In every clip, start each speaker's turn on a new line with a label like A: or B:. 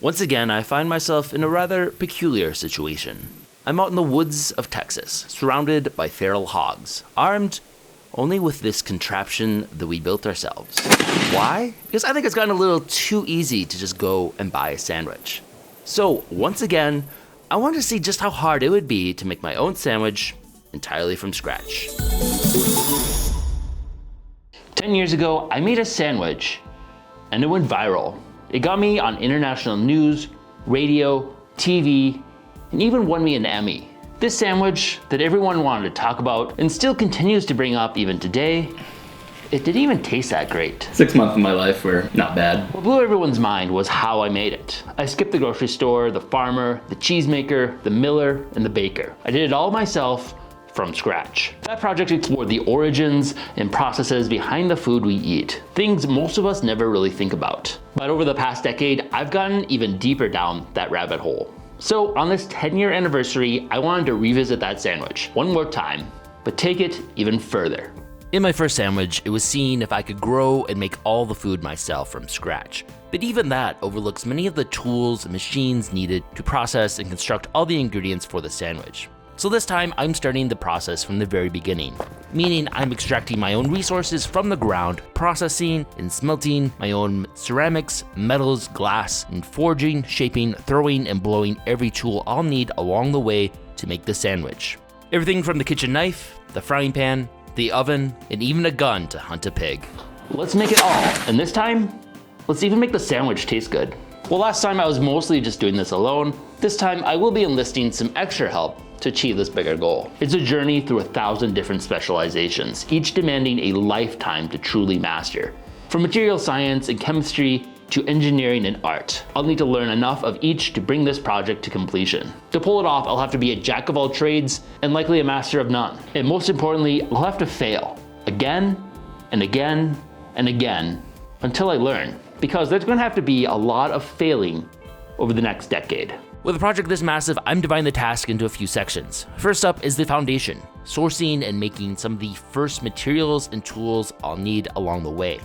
A: Once again, I find myself in a rather peculiar situation. I'm out in the woods of Texas, surrounded by feral hogs, armed only with this contraption that we built ourselves. Why? Because I think it's gotten a little too easy to just go and buy a sandwich. So, once again, I wanted to see just how hard it would be to make my own sandwich entirely from scratch. 10 years ago, I made a sandwich, and it went viral. It got me on international news, radio, TV, and even won me an Emmy. This sandwich that everyone wanted to talk about and still continues to bring up even today, it didn't even taste that great.
B: 6 months of my life were not bad.
A: What blew everyone's mind was how I made it. I skipped the grocery store, the farmer, the cheesemaker, the miller, and the baker. I did it all myself from scratch. That project explored the origins and processes behind the food we eat, things most of us never really think about. But over the past decade, I've gotten even deeper down that rabbit hole. So on this 10-year anniversary, I wanted to revisit that sandwich one more time, but take it even further. In my first sandwich, it was seeing if I could grow and make all the food myself from scratch. But even that overlooks many of the tools and machines needed to process and construct all the ingredients for the sandwich. So this time, I'm starting the process from the very beginning, meaning I'm extracting my own resources from the ground, processing and smelting my own ceramics, metals, glass, and forging, shaping, throwing, and blowing every tool I'll need along the way to make the sandwich. Everything from the kitchen knife, the frying pan, the oven, and even a gun to hunt a pig. Let's make it all, and this time, let's even make the sandwich taste good. Well, last time I was mostly just doing this alone. This time I will be enlisting some extra help to achieve this bigger goal. It's a journey through 1,000 different specializations, each demanding a lifetime to truly master. From material science and chemistry to engineering and art, I'll need to learn enough of each to bring this project to completion. To pull it off, I'll have to be a jack of all trades and likely a master of none. And most importantly, I'll have to fail again and again and again until I learn, because there's gonna have to be a lot of failing over the next decade. With a project this massive, I'm dividing the task into a few sections. First up is the foundation, sourcing and making some of the first materials and tools I'll need along the way.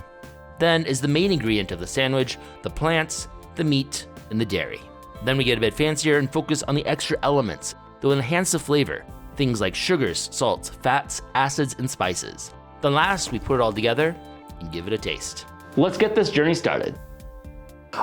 A: Then is the main ingredient of the sandwich, the plants, the meat, and the dairy. Then we get a bit fancier and focus on the extra elements that will enhance the flavor, things like sugars, salts, fats, acids, and spices. Then last, we put it all together and give it a taste. Let's get this journey started.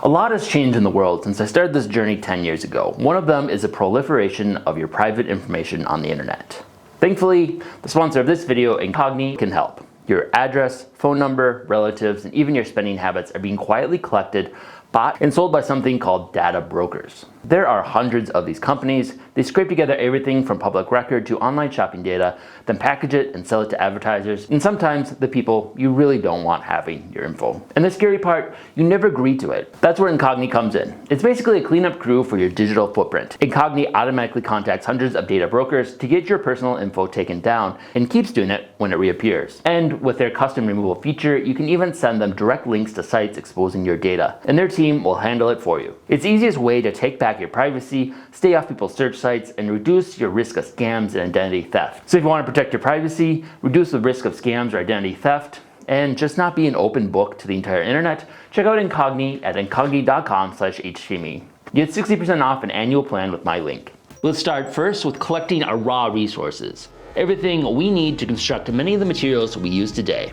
A: A lot has changed in the world since I started this journey 10 years ago. One of them is the proliferation of your private information on the internet. Thankfully, the sponsor of this video, Incogni, can help. Your address, phone number, relatives, and even your spending habits are being quietly collected, bought, and sold by something called data brokers. There are hundreds of these companies. They scrape together everything from public record to online shopping data, then package it and sell it to advertisers, and sometimes the people you really don't want having your info. And the scary part, you never agree to it. That's where Incogni comes in. It's basically a cleanup crew for your digital footprint. Incogni automatically contacts hundreds of data brokers to get your personal info taken down and keeps doing it when it reappears. And with their custom removal feature, you can even send them direct links to sites exposing your data, and their team will handle it for you. It's the easiest way to take back your privacy, stay off people's search sites, and reduce your risk of scams and identity theft. So if you want to protect your privacy, reduce the risk of scams or identity theft, and just not be an open book to the entire internet, check out Incogni at incogni.com/htme. Get 60% off an annual plan with my link. Let's start first with collecting our raw resources, everything we need to construct many of the materials we use today.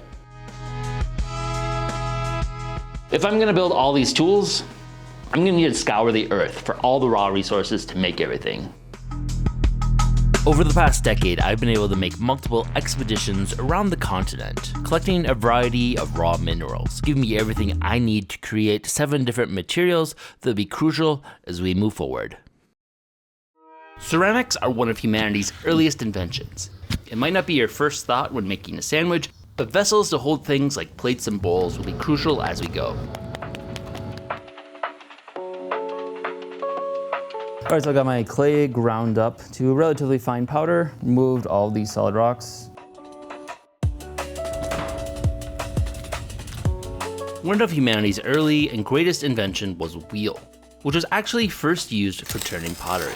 A: If I'm gonna build all these tools, I'm gonna need to scour the earth for all the raw resources to make everything. Over the past decade, I've been able to make multiple expeditions around the continent, collecting a variety of raw minerals, giving me everything I need to create 7 different materials that will be crucial as we move forward. Ceramics are one of humanity's earliest inventions. It might not be your first thought when making a sandwich, but vessels to hold things like plates and bowls will be crucial as we go.
C: All right, so I got my clay ground up to a relatively fine powder, removed all these solid rocks.
A: One of humanity's early and greatest invention was a wheel, which was actually first used for turning pottery.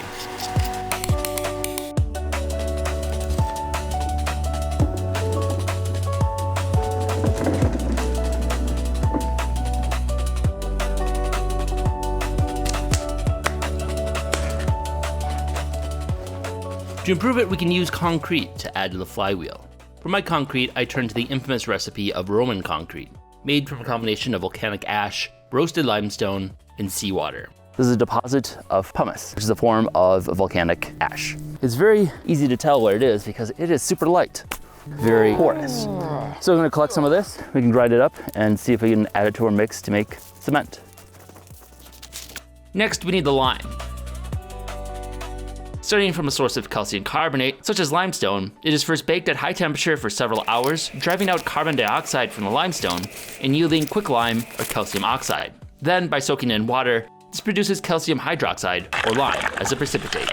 A: To improve it, we can use concrete to add to the flywheel. For my concrete, I turned to the infamous recipe of Roman concrete, made from a combination of volcanic ash, roasted limestone, and seawater.
C: This is a deposit of pumice, which is a form of volcanic ash. It's very easy to tell what it is because it is super light, very porous. So I'm gonna collect some of this, we can grind it up and see if we can add it to our mix to make cement.
A: Next, we need the lime. Starting from a source of calcium carbonate, such as limestone, it is first baked at high temperature for several hours, driving out carbon dioxide from the limestone and yielding quicklime or calcium oxide. Then, by soaking in water, this produces calcium hydroxide, or lime, as a precipitate.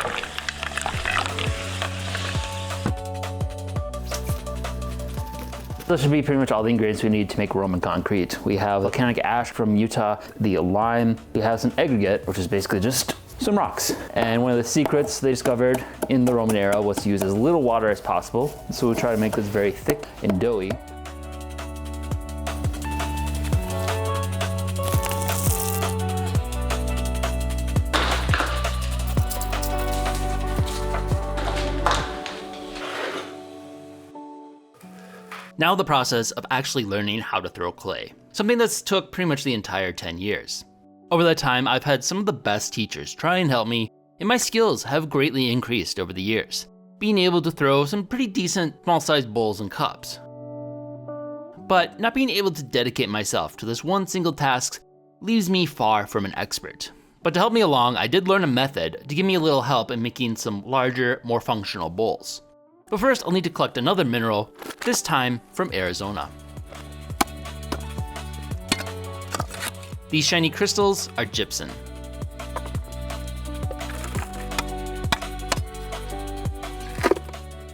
C: This should be pretty much all the ingredients we need to make Roman concrete. We have volcanic ash from Utah, the lime, we have some aggregate, which is basically just some rocks. And one of the secrets they discovered in the Roman era was to use as little water as possible. So we'll try to make this very thick and doughy.
A: Now the process of actually learning how to throw clay, something that's took pretty much the entire 10 years. Over that time, I've had some of the best teachers try and help me, and my skills have greatly increased over the years, being able to throw some pretty decent small-sized bowls and cups. But not being able to dedicate myself to this one single task leaves me far from an expert. But to help me along, I did learn a method to give me a little help in making some larger, more functional bowls. But first, I'll need to collect another mineral, this time from Arizona. These shiny crystals are gypsum.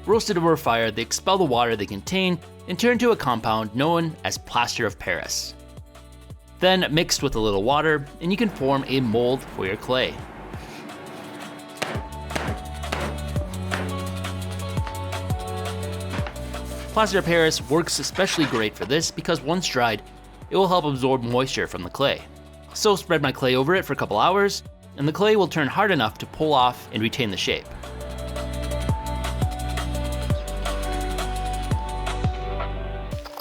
A: Roasted over fire, they expel the water they contain and turn to a compound known as plaster of Paris. Then mixed with a little water, and you can form a mold for your clay. Plaster of Paris works especially great for this because once dried, it will help absorb moisture from the clay. So spread my clay over it for a couple hours, and the clay will turn hard enough to pull off and retain the shape.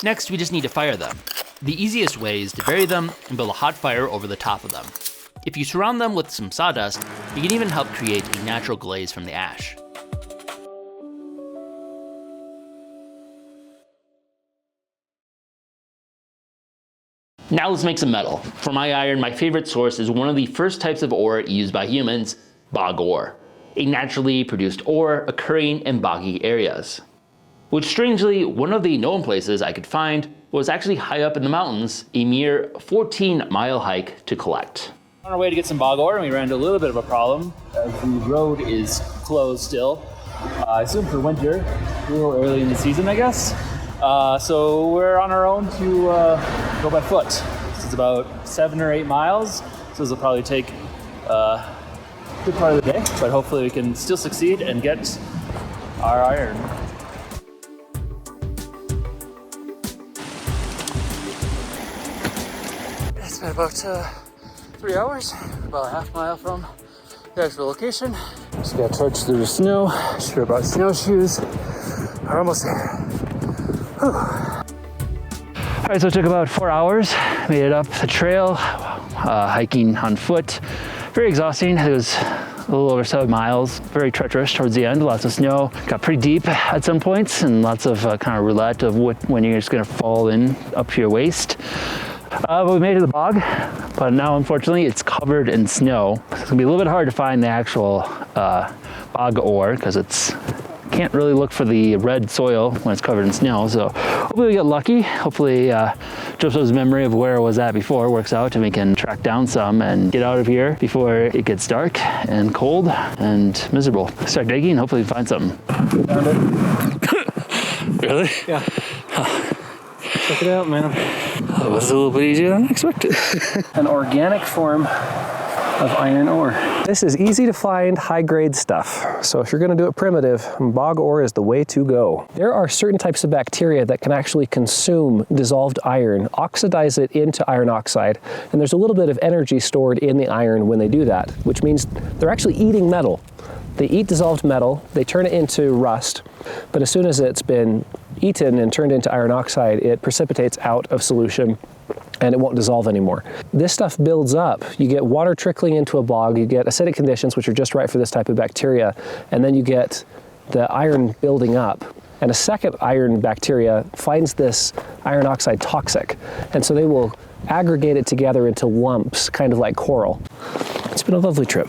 A: Next, we just need to fire them. The easiest way is to bury them and build a hot fire over the top of them. If you surround them with some sawdust, you can even help create a natural glaze from the ash. Now let's make some metal. For my iron, my favorite source is one of the first types of ore used by humans, bog ore, a naturally produced ore occurring in boggy areas. Which strangely, one of the known places I could find was actually high up in the mountains, a mere 14-mile hike to collect. On our way to get some bog ore, and we ran into a little bit of a problem as the road is closed still. I assume for winter, a little early in the season, I guess. So we're on our own to go by foot. This is about 7 or 8 miles, so this will probably take a good part of the day, but hopefully we can still succeed and get our iron. It's been about 3 hours, about a half mile from the actual location. Just gotta trudge through the snow, sure about snowshoes. We're almost there. Whew. All right, so it took about 4 hours. Made it up the trail, hiking on foot. Very exhausting. It was a little over 7 miles, very treacherous towards the end, lots of snow. Got pretty deep at some points and lots of kind of roulette of when you're just gonna fall in up to your waist. But we made it to the bog, but now unfortunately it's covered in snow. It's gonna be a little bit hard to find the actual bog ore because it's can't really look for the red soil when it's covered in snow. So hopefully we get lucky. Hopefully Joseph's memory of where it was at before works out and we can track down some and get out of here before it gets dark and cold and miserable. Start digging, hopefully we find something.
D: Found it.
C: Really?
D: Yeah. Check it out, man.
C: That was a little bit easier than I expected.
D: An organic form of iron ore. This is easy to find, high-grade stuff. So if you're gonna do it primitive, bog ore is the way to go. There are certain types of bacteria that can actually consume dissolved iron, oxidize it into iron oxide, and there's a little bit of energy stored in the iron when they do that, which means they're actually eating metal. They eat dissolved metal, they turn it into rust, but as soon as it's been eaten and turned into iron oxide, it precipitates out of solution and it won't dissolve anymore. This stuff builds up. You get water trickling into a bog, you get acidic conditions, which are just right for this type of bacteria, and then you get the iron building up. And a second iron bacteria finds this iron oxide toxic, and so they will aggregate it together into lumps, kind of like coral. It's been a lovely trip.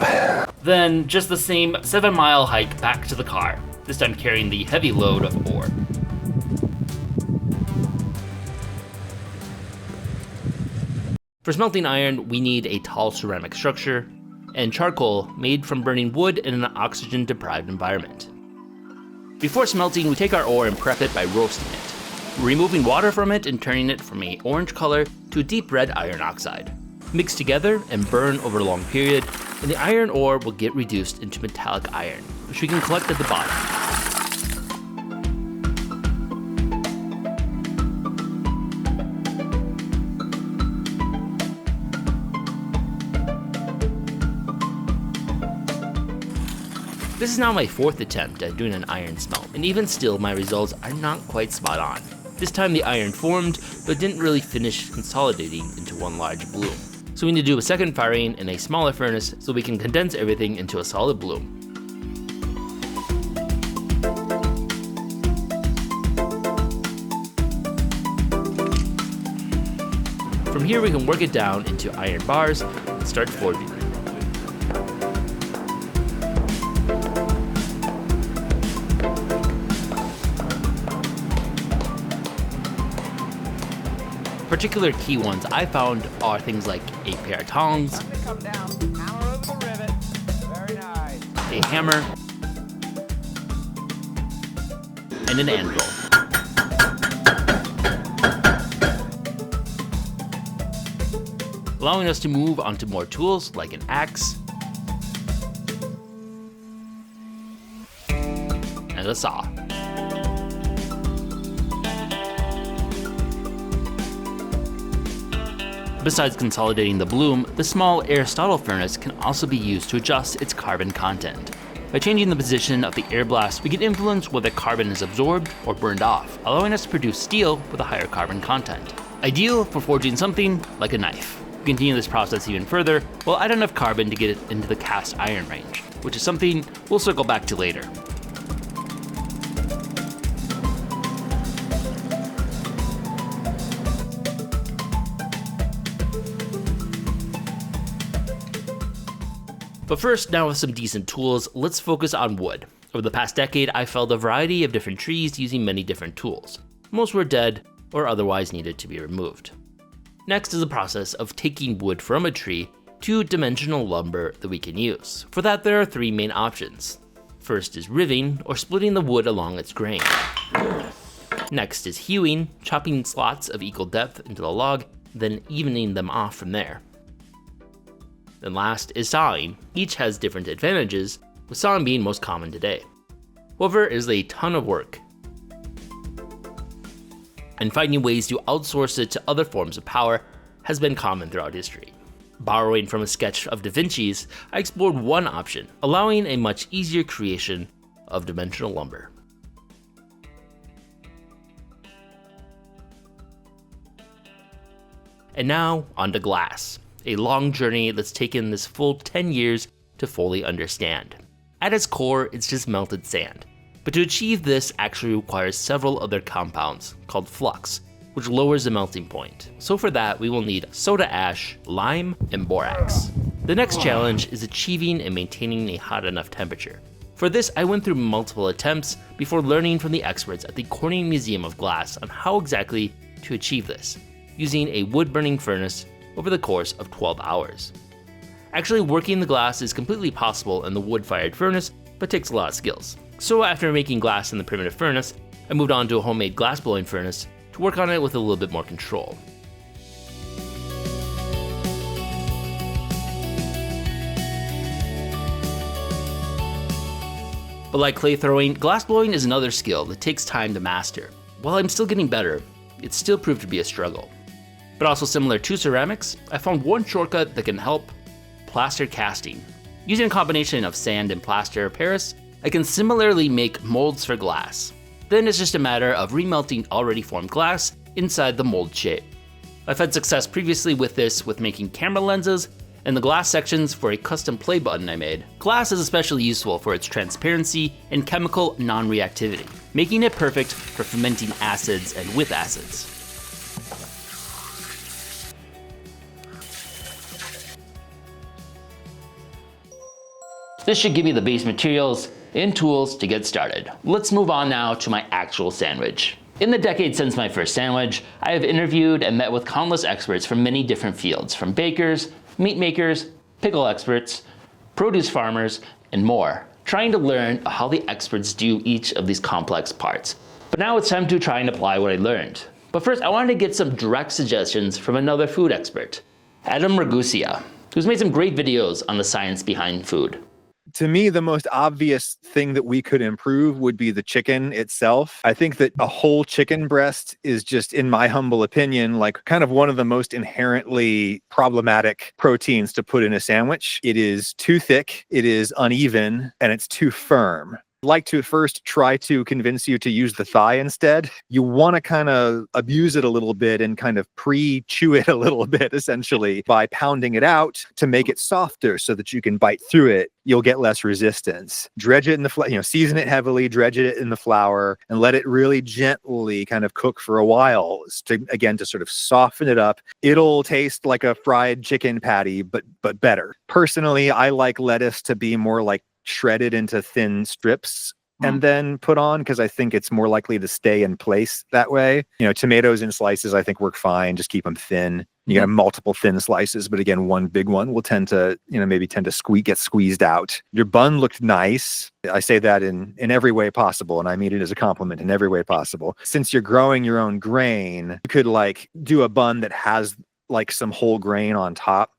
A: Then just the same 7-mile hike back to the car, this time carrying the heavy load of ore. For smelting iron, we need a tall ceramic structure and charcoal made from burning wood in an oxygen-deprived environment. Before smelting, we take our ore and prep it by roasting it, removing water from it and turning it from an orange color to a deep red iron oxide. Mix together and burn over a long period, and the iron ore will get reduced into metallic iron, which we can collect at the bottom. This is now my 4th attempt at doing an iron smelt, and even still my results are not quite spot on. This time the iron formed, but didn't really finish consolidating into one large bloom. So we need to do a second firing in a smaller furnace so we can condense everything into a solid bloom. From here we can work it down into iron bars and start forging them. Particular key ones I found are things like a pair of tongs, a hammer, and an anvil. Allowing us to move onto more tools like an axe and a saw. Besides consolidating the bloom, the small Aristotle furnace can also be used to adjust its carbon content. By changing the position of the air blast, we can influence whether carbon is absorbed or burned off, allowing us to produce steel with a higher carbon content. Ideal for forging something like a knife. We continue this process even further, we'll add enough carbon to get it into the cast iron range, which is something we'll circle back to later. But first, now with some decent tools, let's focus on wood. Over the past decade, I felled a variety of different trees using many different tools. Most were dead or otherwise needed to be removed. Next is the process of taking wood from a tree to dimensional lumber that we can use. For that, there are 3 main options. First is riving, or splitting the wood along its grain. Next is hewing, chopping slots of equal depth into the log, then evening them off from there. Then last is sawing. Each has different advantages, with sawing being most common today. However, it is a ton of work, and finding ways to outsource it to other forms of power has been common throughout history. Borrowing from a sketch of Da Vinci's, I explored one option, allowing a much easier creation of dimensional lumber. And now, on to glass. A long journey that's taken this full 10 years to fully understand. At its core, it's just melted sand. But to achieve this actually requires several other compounds called flux, which lowers the melting point. So for that, we will need soda ash, lime, and borax. The next challenge is achieving and maintaining a hot enough temperature. For this, I went through multiple attempts before learning from the experts at the Corning Museum of Glass on how exactly to achieve this, using a wood-burning furnace over the course of 12 hours. Actually, working the glass is completely possible in the wood-fired furnace, but takes a lot of skills. So after making glass in the primitive furnace, I moved on to a homemade glass-blowing furnace to work on it with a little bit more control. But like clay throwing, glass blowing is another skill that takes time to master. While I'm still getting better, it still proved to be a struggle. But also similar to ceramics, I found one shortcut that can help: plaster casting. Using a combination of sand and plaster Paris, I can similarly make molds for glass. Then it's just a matter of remelting already formed glass inside the mold shape. I've had success previously with this with making camera lenses and the glass sections for a custom play button I made. Glass is especially useful for its transparency and chemical non-reactivity, making it perfect for fermenting acids and with acids. This should give me the base materials and tools to get started. Let's move on now to my actual sandwich. In the decade since my first sandwich, I have interviewed and met with countless experts from many different fields, from bakers, meat makers, pickle experts, produce farmers, and more, trying to learn how the experts do each of these complex parts. But now it's time to try and apply what I learned. But first, I wanted to get some direct suggestions from another food expert, Adam Ragusa, who's made some great videos on the science behind food.
E: To me, the most obvious thing that we could improve would be the chicken itself. I think that a whole chicken breast is just, in my humble opinion, like kind of one of the most inherently problematic proteins to put in a sandwich. It is too thick, it is uneven, and it's too firm. I'd like to first try to convince you to use the thigh instead. You want to kind of abuse it a little bit and kind of pre-chew it a little bit, essentially, by pounding it out to make it softer so that you can bite through it. You'll get less resistance. Dredge it in the season it heavily, dredge it in the flour, and let it really gently kind of cook for a while to sort of soften it up. It'll taste like a fried chicken patty, but better. Personally, I like lettuce to be more like shredded into thin strips and then put on, because I think it's more likely to stay in place that way. Tomatoes in slices I think work fine. Just keep them thin. You got multiple thin slices, but again, one big one will tend to get squeezed out. Your bun looked nice. I say that in every way possible, and I mean it as a compliment in every way possible. Since you're growing your own grain, you could do a bun that has some whole grain on top.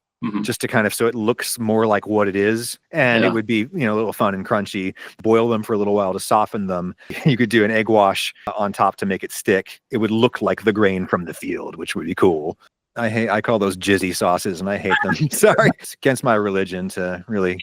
E: Just to kind of, so it looks more like what it is. And it would be, a little fun and crunchy. Boil them for a little while to soften them. You could do an egg wash on top to make it stick. It would look like the grain from the field, which would be cool. I call those jizzy sauces and I hate them. Sorry. It's against my religion to really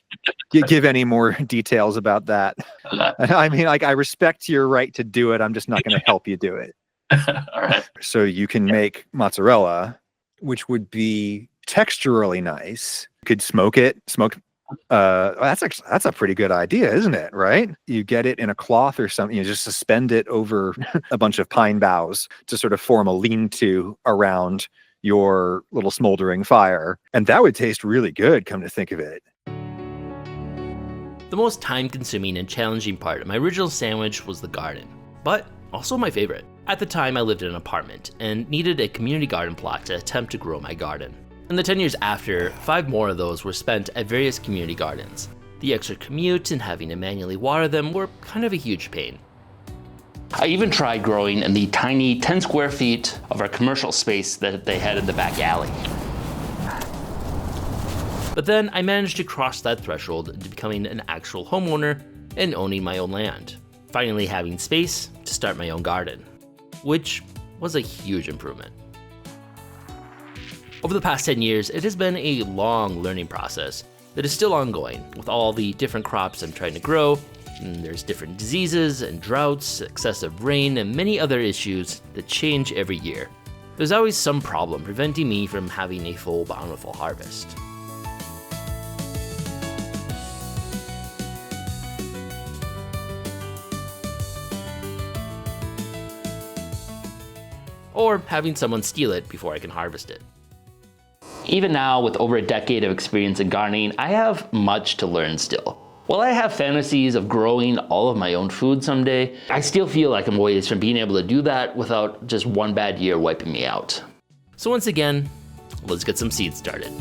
E: give any more details about that. I mean, I respect your right to do it. I'm just not going to help you do it.
B: All right.
E: So you can make mozzarella, which would be texturally nice. You could smoke it. That's a pretty good idea, isn't it? Right? You get it in a cloth or something. You just suspend it over a bunch of pine boughs to sort of form a lean-to around your little smoldering fire, and that would taste really good, come to think of it.
A: The most time-consuming and challenging part of my original sandwich was the garden, but also my favorite. At the time, I lived in an apartment and needed a community garden plot to attempt to grow my garden. In the 10 years after, 5 more of those were spent at various community gardens. The extra commute and having to manually water them were kind of a huge pain. I even tried growing in the tiny 10 square feet of our commercial space that they had in the back alley. But then I managed to cross that threshold into becoming an actual homeowner and owning my own land. Finally having space to start my own garden, which was a huge improvement. Over the past 10 years, it has been a long learning process that is still ongoing with all the different crops I'm trying to grow. And there's different diseases and droughts, excessive rain, and many other issues that change every year. There's always some problem preventing me from having a full, bountiful harvest. Or having someone steal it before I can harvest it. Even now, with over a decade of experience in gardening, I have much to learn still. While I have fantasies of growing all of my own food someday, I still feel like I'm ways from being able to do that without just one bad year wiping me out. So once again, let's get some seeds started.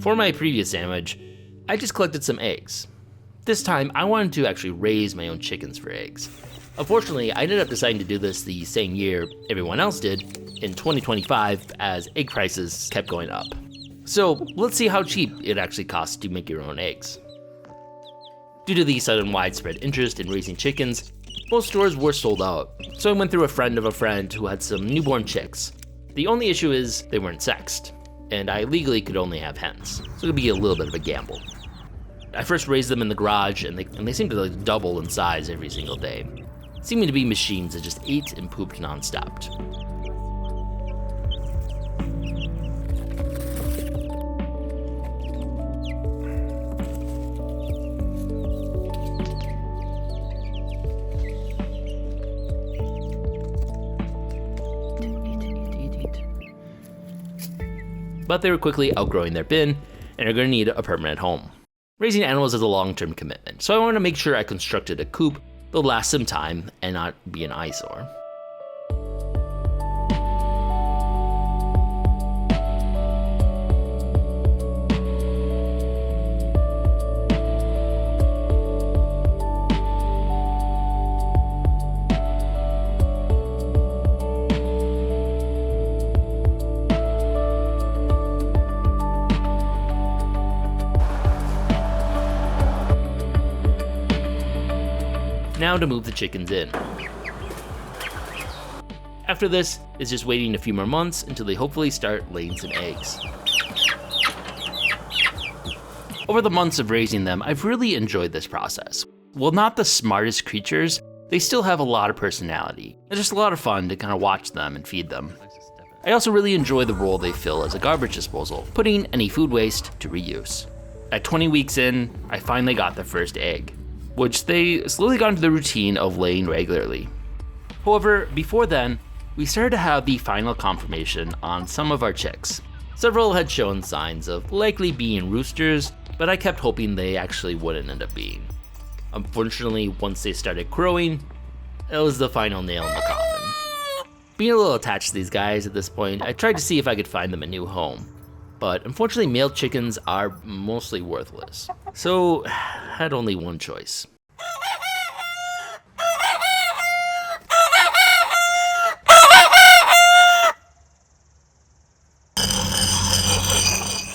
A: For my previous sandwich, I just collected some eggs. This time, I wanted to actually raise my own chickens for eggs. Unfortunately, I ended up deciding to do this the same year everyone else did, in 2025, as egg prices kept going up. So let's see how cheap it actually costs to make your own eggs. Due to the sudden widespread interest in raising chickens, most stores were sold out, so I went through a friend of a friend who had some newborn chicks. The only issue is they weren't sexed, and I legally could only have hens, so it would be a little bit of a gamble. I first raised them in the garage, and they seemed to like double in size every single day, seeming to be machines that just ate and pooped non-stop. But they were quickly outgrowing their bin and are going to need a permanent home. Raising animals is a long-term commitment, so I wanted to make sure I constructed a coop that would last some time and not be an eyesore. Now to move the chickens in. After this is just waiting a few more months until they hopefully start laying some eggs. Over the months of raising them, I've really enjoyed this process. While not the smartest creatures, they still have a lot of personality. It's just a lot of fun to kind of watch them and feed them. I also really enjoy the role they fill as a garbage disposal, putting any food waste to reuse. At 20 weeks in, I finally got the first egg, which they slowly got into the routine of laying regularly. However, before then, we started to have the final confirmation on some of our chicks. Several had shown signs of likely being roosters, but I kept hoping they actually wouldn't end up being. Unfortunately, once they started crowing, it was the final nail in the coffin. Being a little attached to these guys at this point, I tried to see if I could find them a new home. But unfortunately, male chickens are mostly worthless, so I had only one choice.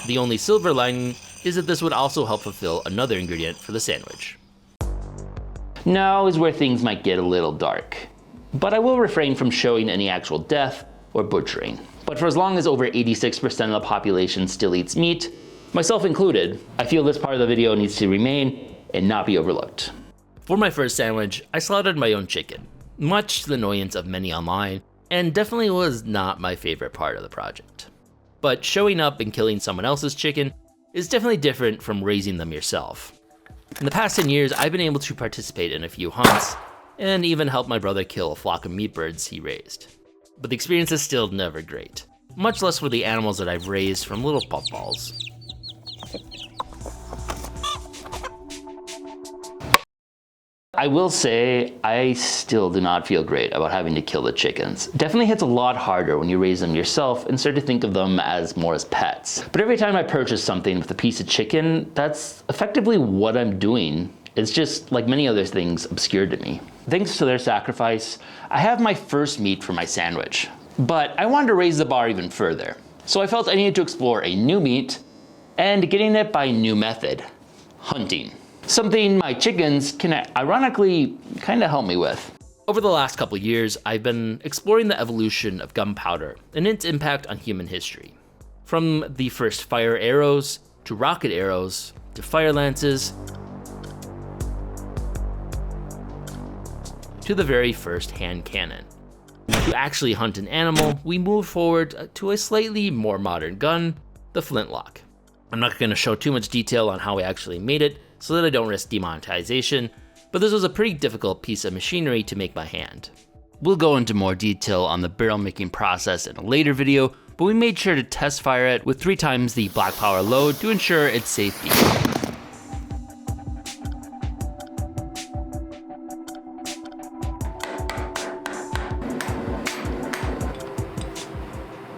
A: The only silver lining is that this would also help fulfill another ingredient for the sandwich. Now is where things might get a little dark, but I will refrain from showing any actual death or butchering. But for as long as over 86% of the population still eats meat, myself included, I feel this part of the video needs to remain and not be overlooked. For my first sandwich, I slaughtered my own chicken, much to the annoyance of many online, and definitely was not my favorite part of the project. But showing up and killing someone else's chicken is definitely different from raising them yourself. In the past 10 years, I've been able to participate in a few hunts, and even help my brother kill a flock of meat birds he raised. But the experience is still never great, much less for the animals that I've raised from little puffballs. I will say, I still do not feel great about having to kill the chickens. Definitely hits a lot harder when you raise them yourself and start to think of them as more as pets. But every time I purchase something with a piece of chicken, that's effectively what I'm doing. It's just, like many other things, obscured to me. Thanks to their sacrifice, I have my first meat for my sandwich. But I wanted to raise the bar even further. So I felt I needed to explore a new meat, and getting it by a new method: hunting. Something my chickens can ironically kind of help me with. Over the last couple of years, I've been exploring the evolution of gunpowder and its impact on human history. From the first fire arrows, to rocket arrows, to fire lances, to the very first hand cannon. To actually hunt an animal, we move forward to a slightly more modern gun, the flintlock. I'm not going to show too much detail on how we actually made it, so that I don't risk demonetization, but this was a pretty difficult piece of machinery to make by hand. We'll go into more detail on the barrel making process in a later video, but we made sure to test fire it with 3 times the black power load to ensure its safety.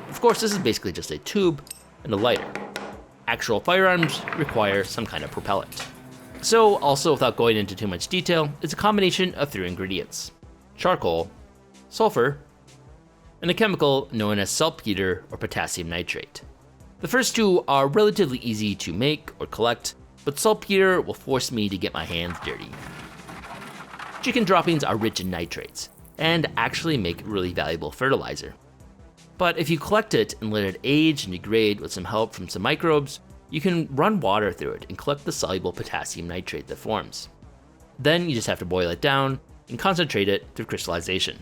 A: Of course, this is basically just a tube and a lighter. Actual firearms require some kind of propellant. So, also without going into too much detail, it's a combination of 3 ingredients: charcoal, sulfur, and a chemical known as saltpeter or potassium nitrate. The first two are relatively easy to make or collect, but saltpeter will force me to get my hands dirty. Chicken droppings are rich in nitrates, and actually make really valuable fertilizer. But if you collect it and let it age and degrade with some help from some microbes, you can run water through it and collect the soluble potassium nitrate that forms. Then you just have to boil it down and concentrate it through crystallization.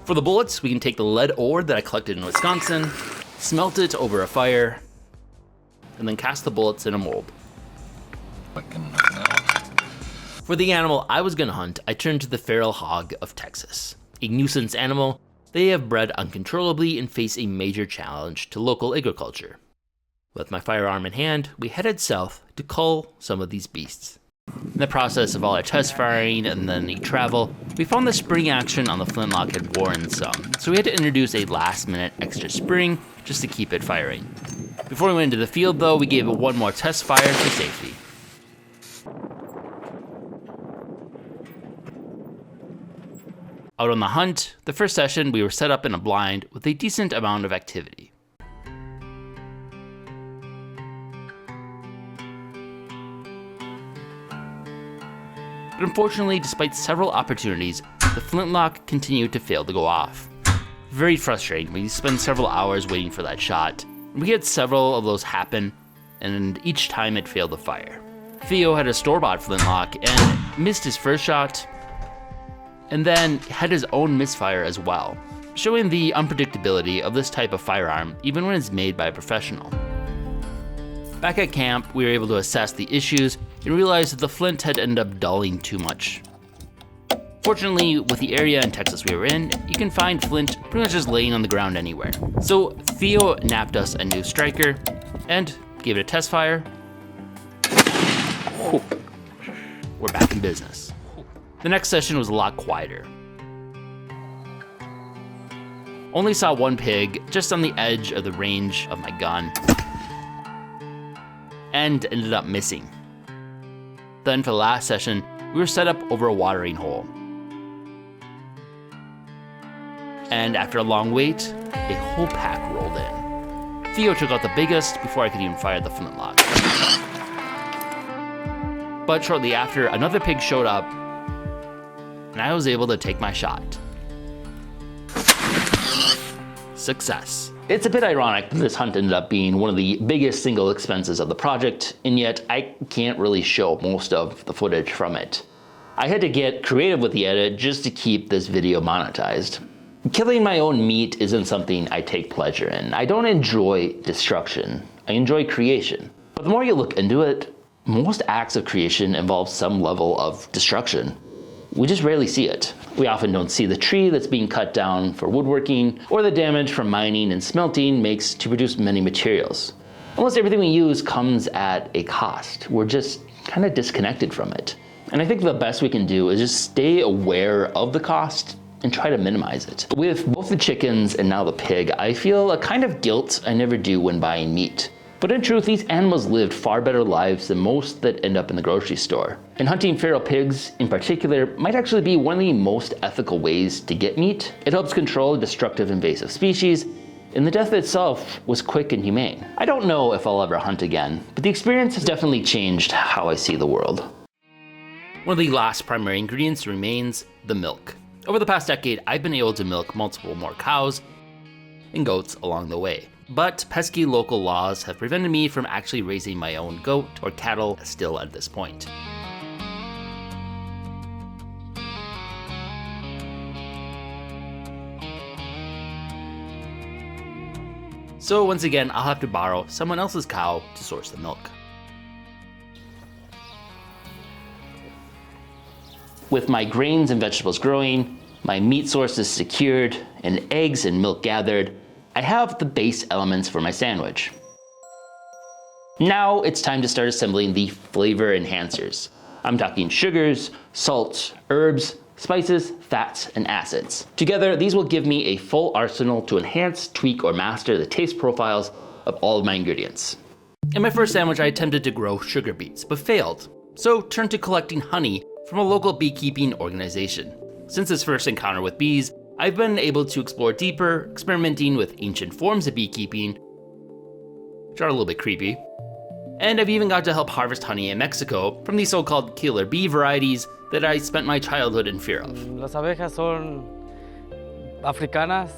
A: For the bullets, we can take the lead ore that I collected in Wisconsin, smelt it over a fire, and then cast the bullets in a mold. For the animal I was gonna hunt, I turned to the feral hog of Texas. A nuisance animal, they have bred uncontrollably and face a major challenge to local agriculture. With my firearm in hand, we headed south to cull some of these beasts. In the process of all our test firing and then the travel, we found the spring action on the flintlock had worn some, so we had to introduce a last-minute extra spring just to keep it firing. Before we went into the field though, we gave it one more test fire for safety. Out on the hunt, the first session we were set up in a blind with a decent amount of activity. But unfortunately, despite several opportunities, the flintlock continued to fail to go off. Very frustrating. We spent several hours waiting for that shot. We had several of those happen, and each time it failed to fire. Theo had a store-bought flintlock and missed his first shot, and then had his own misfire as well, showing the unpredictability of this type of firearm even when it's made by a professional. Back at camp, we were able to assess the issues and realized that the flint had ended up dulling too much. Fortunately, with the area in Texas we were in, you can find flint pretty much just laying on the ground anywhere. So Theo napped us a new striker and gave it a test fire. We're back in business. The next session was a lot quieter. Only saw one pig just on the edge of the range of my gun and ended up missing. Then for the last session, we were set up over a watering hole. And after a long wait, a whole pack rolled in. Theo took out the biggest before I could even fire the flintlock. But shortly after, another pig showed up, and I was able to take my shot. Success. It's a bit ironic that this hunt ended up being one of the biggest single expenses of the project, and yet I can't really show most of the footage from it. I had to get creative with the edit just to keep this video monetized. Killing my own meat isn't something I take pleasure in. I don't enjoy destruction. I enjoy creation. But the more you look into it, most acts of creation involve some level of destruction. We just rarely see it. We often don't see the tree that's being cut down for woodworking, or the damage from mining and smelting makes to produce many materials. Almost everything we use comes at a cost. We're just kind of disconnected from it. And I think the best we can do is just stay aware of the cost and try to minimize it. With both the chickens and now the pig, I feel a kind of guilt I never do when buying meat. But in truth, these animals lived far better lives than most that end up in the grocery store. And hunting feral pigs, in particular, might actually be one of the most ethical ways to get meat. It helps control destructive invasive species, and the death itself was quick and humane. I don't know if I'll ever hunt again, but the experience has definitely changed how I see the world. One of the last primary ingredients remains the milk. Over the past decade, I've been able to milk multiple more cows and goats along the way. But pesky local laws have prevented me from actually raising my own goat or cattle still at this point. So once again, I'll have to borrow someone else's cow to source the milk. With my grains and vegetables growing, my meat sources secured, and eggs and milk gathered, I have the base elements for my sandwich. Now it's time to start assembling the flavor enhancers. I'm talking sugars, salts, herbs, spices, fats, and acids. Together, these will give me a full arsenal to enhance, tweak, or master the taste profiles of all of my ingredients. In my first sandwich, I attempted to grow sugar beets, but failed, so turned to collecting honey from a local beekeeping organization. Since this first encounter with bees, I've been able to explore deeper, experimenting with ancient forms of beekeeping, which are a little bit creepy. And I've even got to help harvest honey in Mexico from these so-called killer bee varieties that I spent my childhood in fear of.
F: Las abejas son africanas.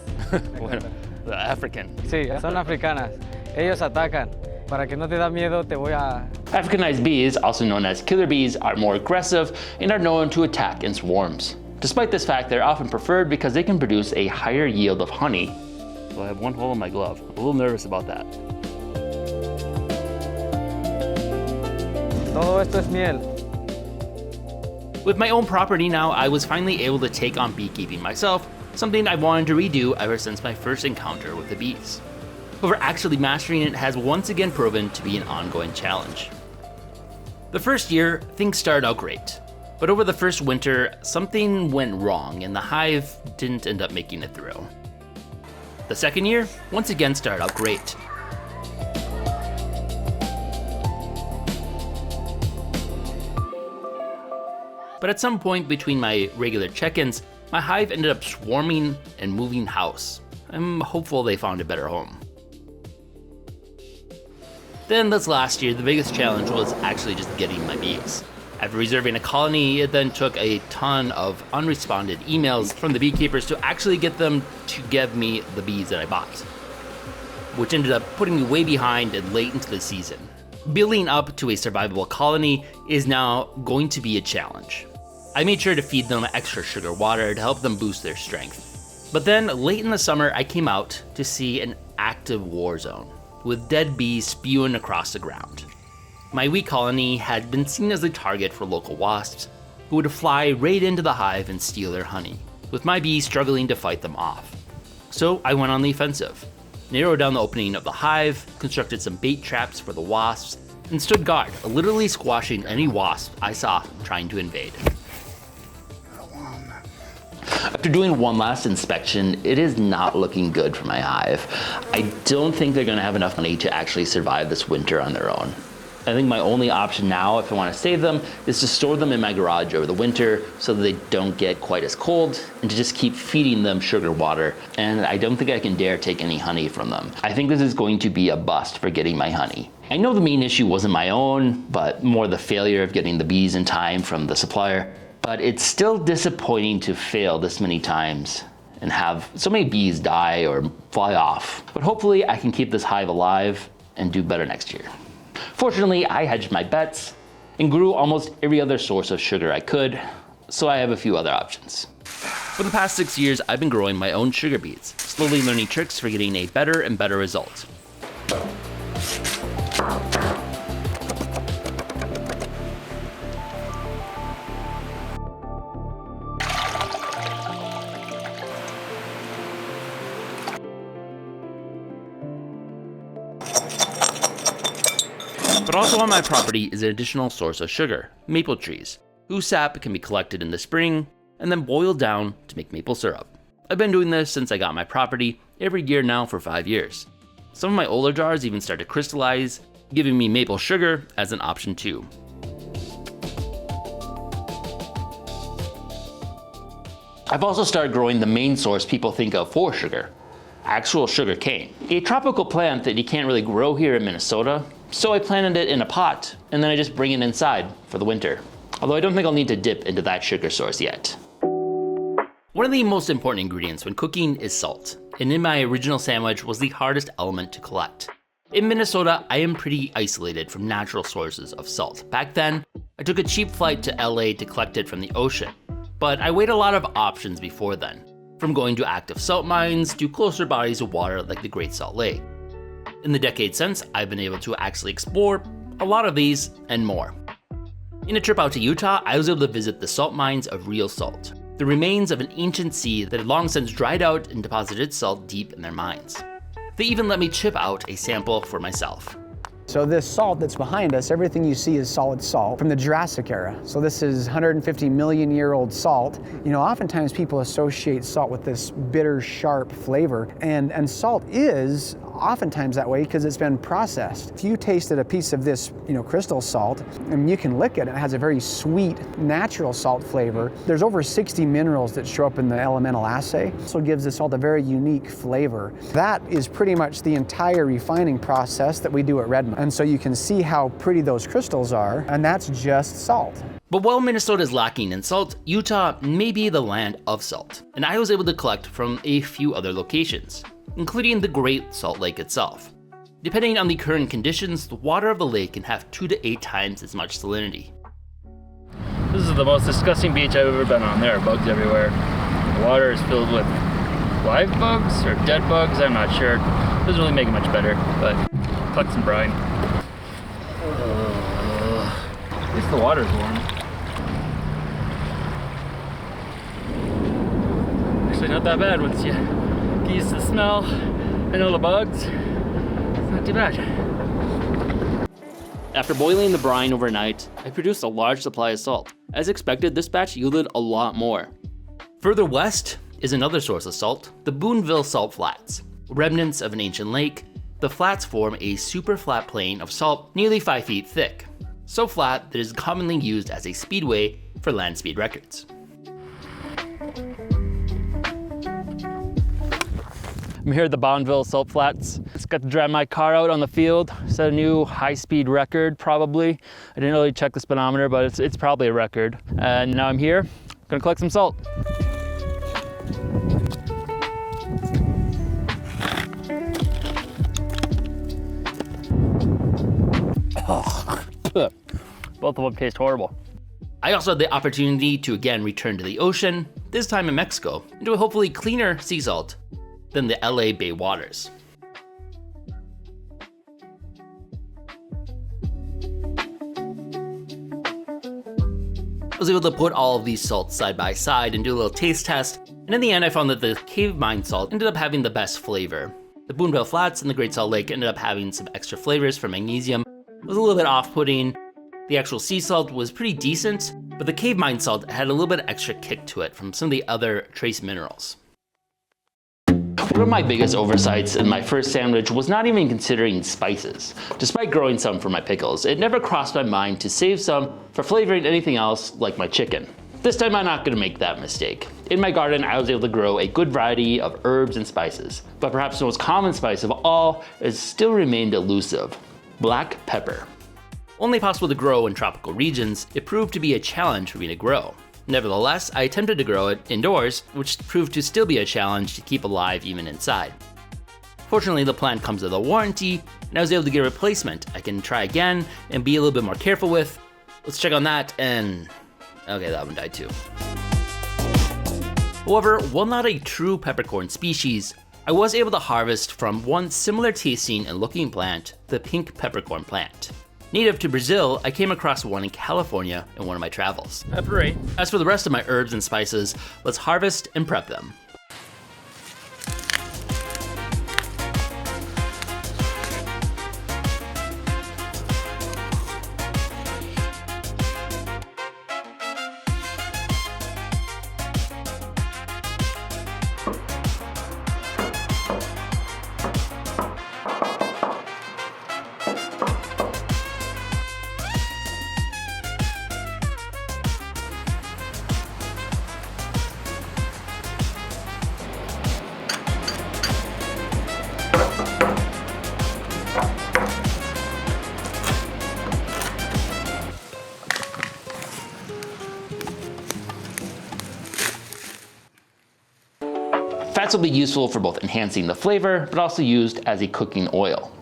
A: Bueno, the African.
F: Sí, son africanas. Ellos atacan. Para que no te da miedo, te voy a...
A: Africanized bees, also known as killer bees, are more aggressive and are known to attack in swarms. Despite this fact, they're often preferred because they can produce a higher yield of honey. So I have one hole in my glove. I'm a little nervous about that.
F: Todo esto es miel.
A: With my own property now, I was finally able to take on beekeeping myself, something I wanted to redo ever since my first encounter with the bees. However, actually mastering it has once again proven to be an ongoing challenge. The first year, things started out great, but over the first winter, something went wrong and the hive didn't end up making it through. The second year, once again started out great. But at some point between my regular check-ins, my hive ended up swarming and moving house. I'm hopeful they found a better home. Then this last year, the biggest challenge was actually just getting my bees. After reserving a colony, it then took a ton of unresponded emails from the beekeepers to actually get them to give me the bees that I bought, which ended up putting me way behind and late into the season. Building up to a survivable colony is now going to be a challenge. I made sure to feed them extra sugar water to help them boost their strength. But then late in the summer, I came out to see an active war zone with dead bees spewing across the ground. My wee colony had been seen as a target for local wasps who would fly right into the hive and steal their honey, with my bees struggling to fight them off. So I went on the offensive, narrowed down the opening of the hive, constructed some bait traps for the wasps, and stood guard, literally squashing any wasp I saw trying to invade. After doing one last inspection, it is not looking good for my hive. I don't think they're gonna have enough honey to actually survive this winter on their own. I think my only option now, if I wanna save them, is to store them in my garage over the winter so that they don't get quite as cold, and to just keep feeding them sugar water. And I don't think I can dare take any honey from them. I think this is going to be a bust for getting my honey. I know the main issue wasn't my own, but more the failure of getting the bees in time from the supplier. But it's still disappointing to fail this many times and have so many bees die or fly off. But hopefully I can keep this hive alive and do better next year. Fortunately, I hedged my bets and grew almost every other source of sugar I could, so I have a few other options. For the past 6 years, I've been growing my own sugar beets, slowly learning tricks for getting a better and better result. But also on my property is an additional source of sugar, maple trees, whose sap can be collected in the spring and then boiled down to make maple syrup. I've been doing this since I got my property every year now for 5 years. Some of my older jars even start to crystallize, giving me maple sugar as an option too. I've also started growing the main source people think of for sugar, actual sugar cane, a tropical plant that you can't really grow here in Minnesota. So I planted it in a pot, and then I just bring it inside for the winter. Although I don't think I'll need to dip into that sugar source yet. One of the most important ingredients when cooking is salt, and in my original sandwich was the hardest element to collect. In Minnesota, I am pretty isolated from natural sources of salt. Back then, I took a cheap flight to LA to collect it from the ocean, but I weighed a lot of options before then, from going to active salt mines to closer bodies of water like the Great Salt Lake. In the decades since, I've been able to actually explore a lot of these and more. In a trip out to Utah, I was able to visit the salt mines of real salt, the remains of an ancient sea that had long since dried out and deposited salt deep in their mines. They even let me chip out a sample for myself.
G: So this salt that's behind us, everything you see is solid salt from the Jurassic era. So this is 150 million year old salt. You know, oftentimes people associate salt with this bitter, sharp flavor, and salt is oftentimes that way because it's been processed. If you tasted a piece of this, you know, crystal salt, and you can lick it, it has a very sweet, natural salt flavor. There's over 60 minerals that show up in the elemental assay, so it gives this salt a very unique flavor. That is pretty much the entire refining process that we do at Redmond. And so you can see how pretty those crystals are, and that's just salt.
A: But while Minnesota is lacking in salt, Utah may be the land of salt, and I was able to collect from a few other locations, including the Great Salt Lake itself. Depending on the current conditions, the water of the lake can have 2 to 8 times as much salinity.
C: This is the most disgusting beach I've ever been on. There are bugs everywhere. The water is filled with live bugs or dead bugs, I'm not sure. Doesn't really make it much better, but collect some brine. At least the water's warm. Actually not that bad once you get used to the smell and all the bugs. It's not too bad.
A: After boiling the brine overnight, I produced a large supply of salt. As expected, this batch yielded a lot more. Further west is another source of salt, the Boonville Salt Flats. Remnants of an ancient lake, the flats form a super flat plain of salt nearly 5 feet thick. So flat that it is commonly used as a speedway for land speed records.
C: I'm here at the Boonville Salt Flats. Just got to drive my car out on the field. Set a new high-speed record, probably. I didn't really check the speedometer, but it's probably a record. And now I'm here, gonna collect some salt. Both of them taste horrible.
A: I also had the opportunity to again return to the ocean, this time in Mexico, into a hopefully cleaner sea salt than the LA Bay waters. I was able to put all of these salts side by side and do a little taste test, and in the end I found that the cave mine salt ended up having the best flavor. The Boonville Flats and the Great Salt Lake ended up having some extra flavors for magnesium. It was a little bit off-putting. The actual sea salt was pretty decent, but the cave mine salt had a little bit of extra kick to it from some of the other trace minerals. One of my biggest oversights in my first sandwich was not even considering spices. Despite growing some for my pickles, it never crossed my mind to save some for flavoring anything else like my chicken. This time I'm not gonna make that mistake. In my garden, I was able to grow a good variety of herbs and spices, but perhaps the most common spice of all has still remained elusive: black pepper. Only possible to grow in tropical regions, it proved to be a challenge for me to grow. Nevertheless, I attempted to grow it indoors, which proved to still be a challenge to keep alive even inside. Fortunately, the plant comes with a warranty, and I was able to get a replacement I can try again and be a little bit more careful with. Let's check on that, and okay, that one died too. However, while not a true peppercorn species, I was able to harvest from one similar tasting and looking plant, the pink peppercorn plant. Native to Brazil, I came across one in California in one of my travels.
C: Peppery.
A: As for the rest of my herbs and spices, let's harvest and prep them. Fats will be useful for both enhancing the flavor, but also used as a cooking oil.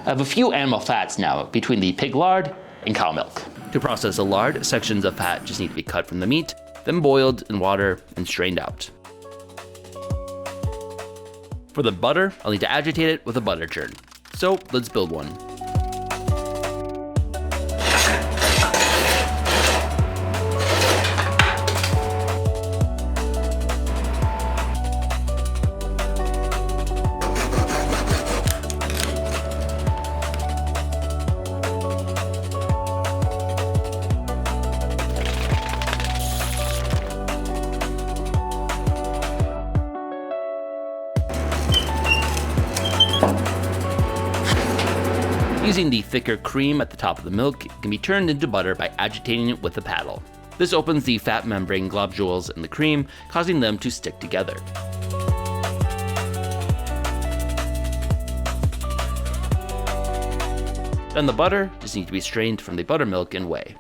A: I have a few animal fats now between the pig lard and cow milk. To process the lard, sections of fat just need to be cut from the meat, then boiled in water and strained out. For the butter, I'll need to agitate it with a butter churn. So let's build one. Using the thicker cream at the top of the milk, it can be turned into butter by agitating it with a paddle. This opens the fat membrane globules in the cream, causing them to stick together. Then the butter just needs to be strained from the buttermilk and whey.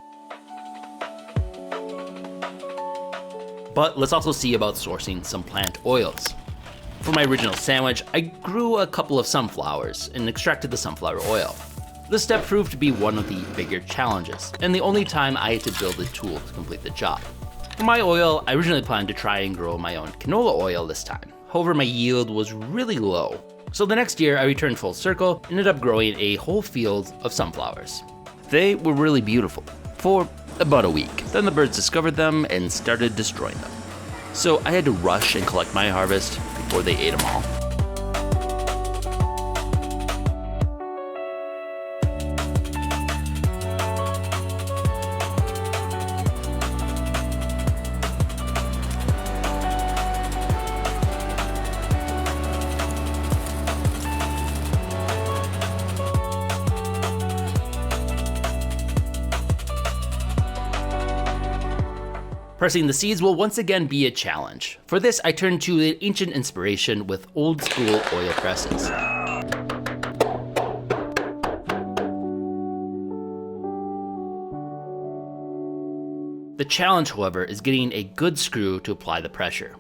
A: But let's also see about sourcing some plant oils. For my original sandwich, I grew a couple of sunflowers and extracted the sunflower oil. This step proved to be one of the bigger challenges, and the only time I had to build a tool to complete the job. For my oil, I originally planned to try and grow my own canola oil this time. However, my yield was really low. So the next year, I returned full circle and ended up growing a whole field of sunflowers. They were really beautiful for about a week. Then the birds discovered them and started destroying them. So I had to rush and collect my harvest before they ate them all. Pressing the seeds will once again be a challenge. For this, I turned to an ancient inspiration with old school oil presses. The challenge, however, is getting a good screw to apply the pressure.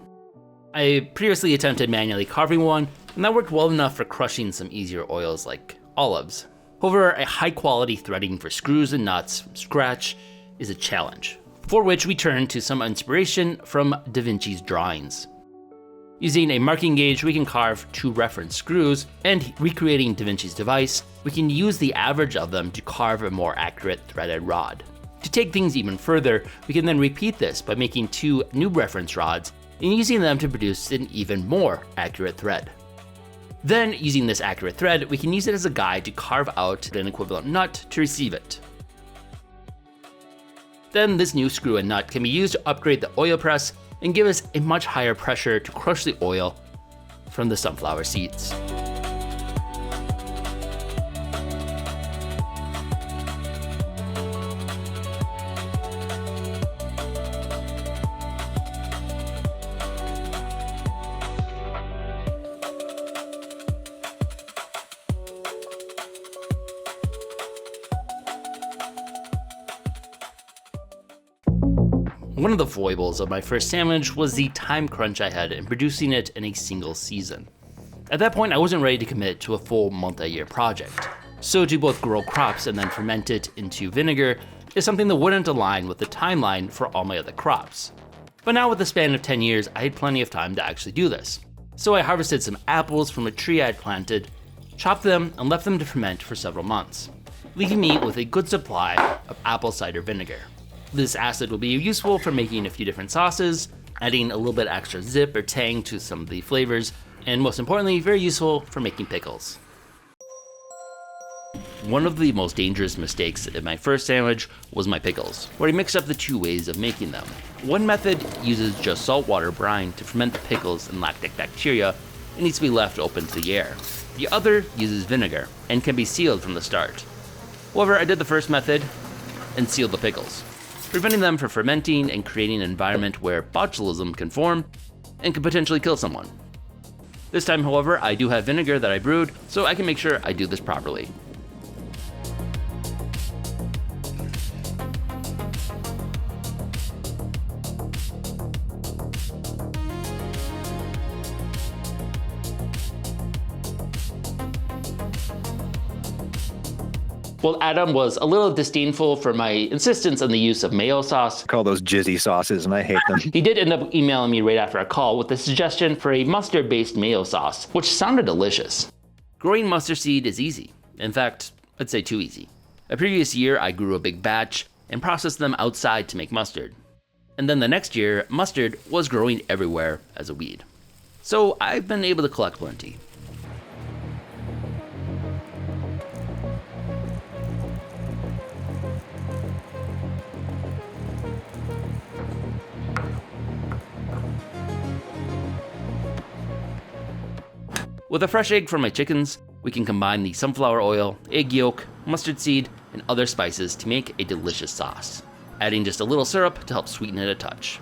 A: I previously attempted manually carving one, and that worked well enough for crushing some easier oils like olives. However, a high quality threading for screws and nuts from scratch is a challenge, for which we turn to some inspiration from Da Vinci's drawings. Using a marking gauge, we can carve 2 reference screws, and recreating Da Vinci's device, we can use the average of them to carve a more accurate threaded rod. To take things even further, we can then repeat this by making 2 new reference rods and using them to produce an even more accurate thread. Then, using this accurate thread, we can use it as a guide to carve out an equivalent nut to receive it. Then this new screw and nut can be used to upgrade the oil press and give us a much higher pressure to crush the oil from the sunflower seeds. One of the foibles of my first sandwich was the time crunch I had in producing it in a single season. At that point, I wasn't ready to commit to a full multi-year project. So to both grow crops and then ferment it into vinegar is something that wouldn't align with the timeline for all my other crops. But now with the span of 10 years, I had plenty of time to actually do this. So I harvested some apples from a tree I had planted, chopped them, and left them to ferment for several months, leaving me with a good supply of apple cider vinegar. This acid will be useful for making a few different sauces, adding a little bit extra zip or tang to some of the flavors, and most importantly, very useful for making pickles. One of the most dangerous mistakes in my first sandwich was my pickles, where I mixed up the 2 ways of making them. One method uses just saltwater brine to ferment the pickles and lactic bacteria and needs to be left open to the air. The other uses vinegar and can be sealed from the start. However, I did the first method and sealed the pickles, preventing them from fermenting and creating an environment where botulism can form and could potentially kill someone. This time, however, I do have vinegar that I brewed, so I can make sure I do this properly. Well, Adam was a little disdainful for my insistence on the use of mayo sauce.
E: Call those jizzy sauces, and I hate them.
A: He did end up emailing me right after our call with a suggestion for a mustard-based mayo sauce, which sounded delicious. Growing mustard seed is easy. In fact, I'd say too easy. A previous year, I grew a big batch and processed them outside to make mustard. And then the next year, mustard was growing everywhere as a weed. So I've been able to collect plenty. With a fresh egg from my chickens, we can combine the sunflower oil, egg yolk, mustard seed, and other spices to make a delicious sauce, adding just a little syrup to help sweeten it a touch.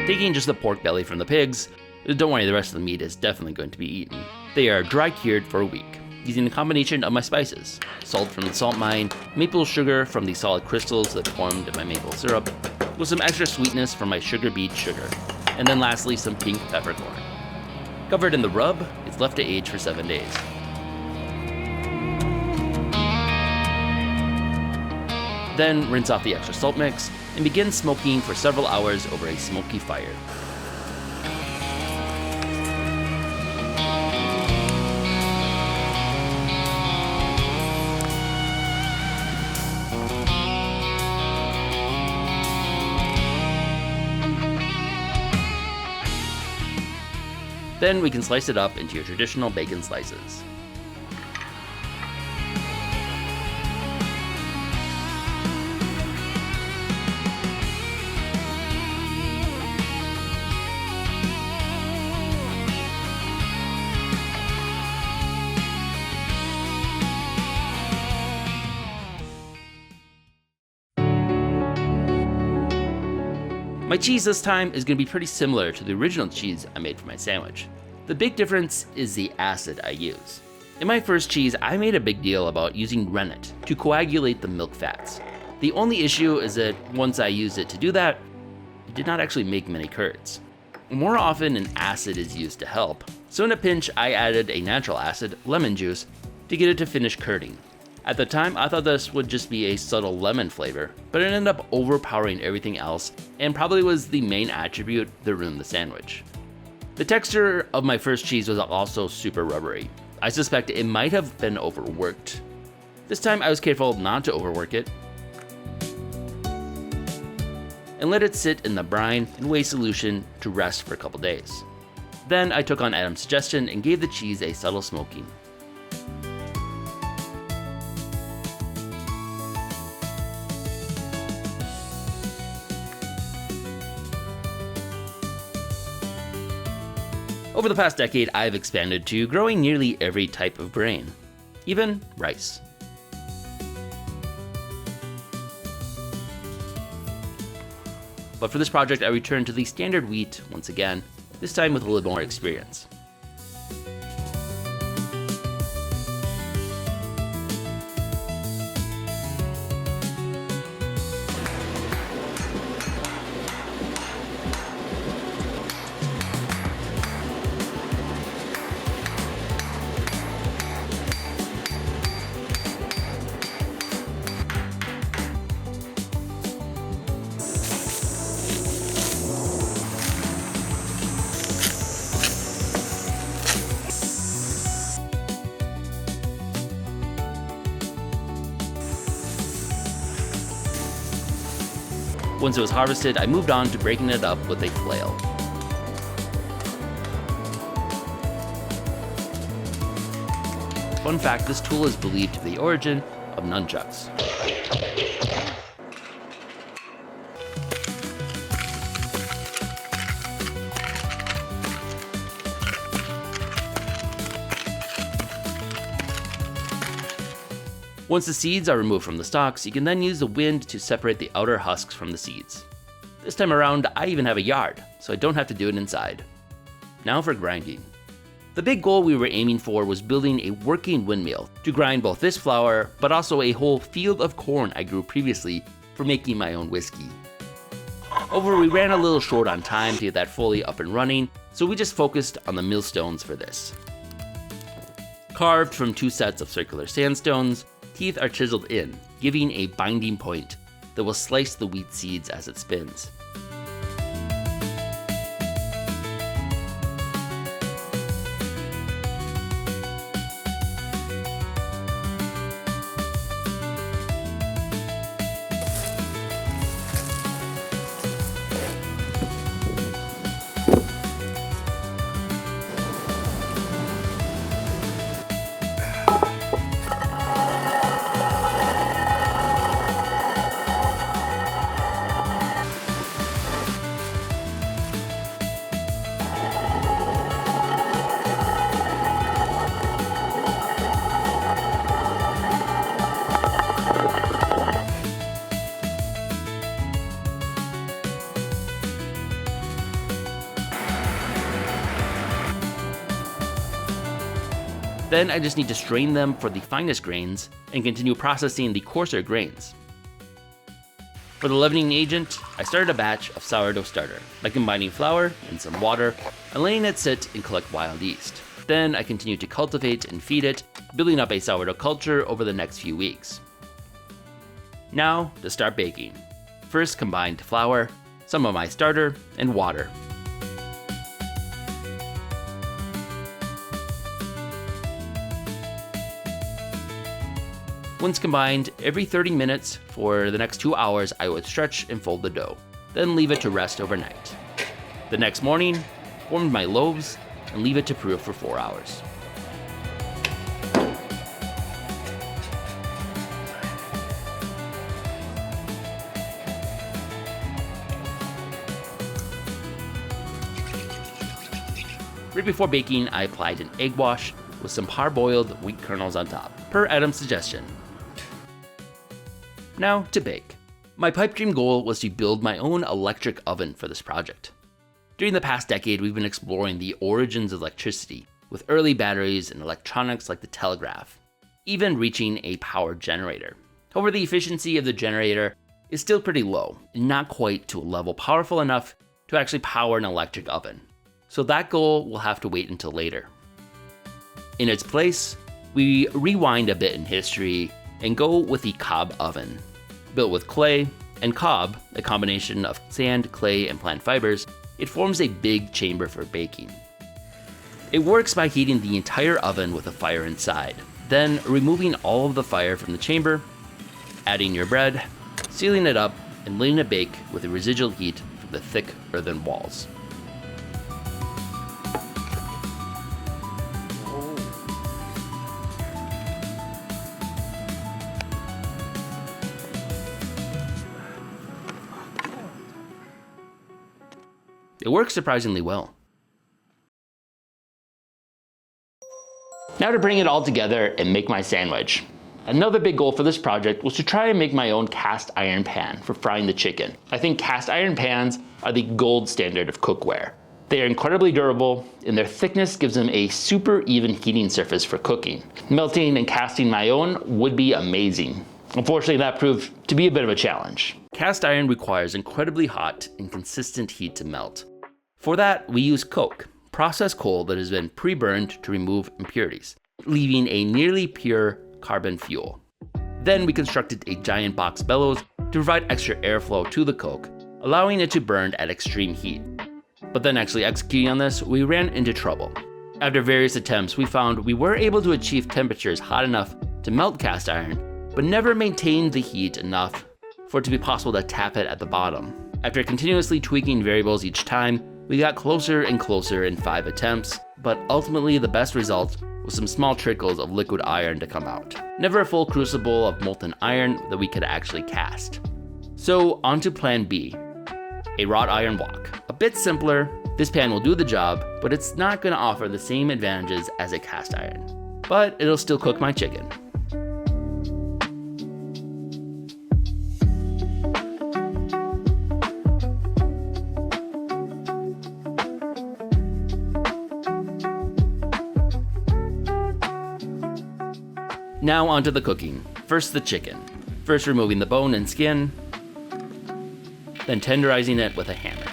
A: Taking just the pork belly from the pigs, don't worry, the rest of the meat is definitely going to be eaten. They are dry cured for a week, using a combination of my spices: salt from the salt mine, maple sugar from the solid crystals that formed my maple syrup, with some extra sweetness from my sugar beet sugar, and then lastly some pink peppercorn. Covered in the rub, it's left to age for 7 days. Then rinse off the extra salt mix and begin smoking for several hours over a smoky fire. Then we can slice it up into your traditional bacon slices. My cheese this time is going to be pretty similar to the original cheese I made for my sandwich. The big difference is the acid I use. In my first cheese, I made a big deal about using rennet to coagulate the milk fats. The only issue is that once I used it to do that, it did not actually make many curds. More often, an acid is used to help, so in a pinch, I added a natural acid, lemon juice, to get it to finish curding. At the time, I thought this would just be a subtle lemon flavor, but it ended up overpowering everything else and probably was the main attribute that ruined the sandwich. The texture of my first cheese was also super rubbery. I suspect it might have been overworked. This time I was careful not to overwork it and let it sit in the brine and whey solution to rest for a couple days. Then I took on Adam's suggestion and gave the cheese a subtle smoking. Over the past decade, I've expanded to growing nearly every type of grain, even rice. But for this project, I returned to the standard wheat once again, this time with a little more experience. Once it was harvested, I moved on to breaking it up with a flail. Fun fact, this tool is believed to be the origin of nunchucks. Once the seeds are removed from the stalks, you can then use the wind to separate the outer husks from the seeds. This time around, I even have a yard, so I don't have to do it inside. Now for grinding. The big goal we were aiming for was building a working windmill to grind both this flour, but also a whole field of corn I grew previously for making my own whiskey. However, we ran a little short on time to get that fully up and running, so we just focused on the millstones for this. Carved from 2 sets of circular sandstones, teeth are chiseled in, giving a binding point that will slice the wheat seeds as it spins. Then I just need to strain them for the finest grains and continue processing the coarser grains. For the leavening agent, I started a batch of sourdough starter by combining flour and some water and letting it sit and collect wild yeast. Then I continued to cultivate and feed it, building up a sourdough culture over the next few weeks. Now to start baking. First combined flour, some of my starter, and water. Once combined, every 30 minutes for the next 2 hours I would stretch and fold the dough, then leave it to rest overnight. The next morning, formed my loaves and leave it to proof for 4 hours. Right before baking, I applied an egg wash with some parboiled wheat kernels on top, per Adam's suggestion. Now to bake. My pipe dream goal was to build my own electric oven for this project. During the past decade, we've been exploring the origins of electricity with early batteries and electronics like the telegraph, even reaching a power generator. However, the efficiency of the generator is still pretty low and not quite to a level powerful enough to actually power an electric oven. So that goal will have to wait until later. In its place, we rewind a bit in history and go with the cob oven. Built with clay and cob, a combination of sand, clay, and plant fibers, it forms a big chamber for baking. It works by heating the entire oven with a fire inside, then removing all of the fire from the chamber, adding your bread, sealing it up, and letting it bake with the residual heat from the thick earthen walls. It works surprisingly well. Now to bring it all together and make my sandwich. Another big goal for this project was to try and make my own cast iron pan for frying the chicken. I think cast iron pans are the gold standard of cookware. They are incredibly durable, and their thickness gives them a super even heating surface for cooking. Melting and casting my own would be amazing. Unfortunately, that proved to be a bit of a challenge. Cast iron requires incredibly hot and consistent heat to melt. For that, we use coke, processed coal that has been pre-burned to remove impurities, leaving a nearly pure carbon fuel. Then we constructed a giant box bellows to provide extra airflow to the coke, allowing it to burn at extreme heat. But then actually executing on this, we ran into trouble. After various attempts, we found we were able to achieve temperatures hot enough to melt cast iron, but never maintained the heat enough for it to be possible to tap it at the bottom. After continuously tweaking variables each time, we got closer and closer in 5 attempts, but ultimately the best result was some small trickles of liquid iron to come out. Never a full crucible of molten iron that we could actually cast. So on to plan B, a wrought iron wok. A bit simpler, this pan will do the job, but it's not going to offer the same advantages as a cast iron. But it'll still cook my chicken. Now onto the cooking. First the chicken. First removing the bone and skin, then tenderizing it with a hammer.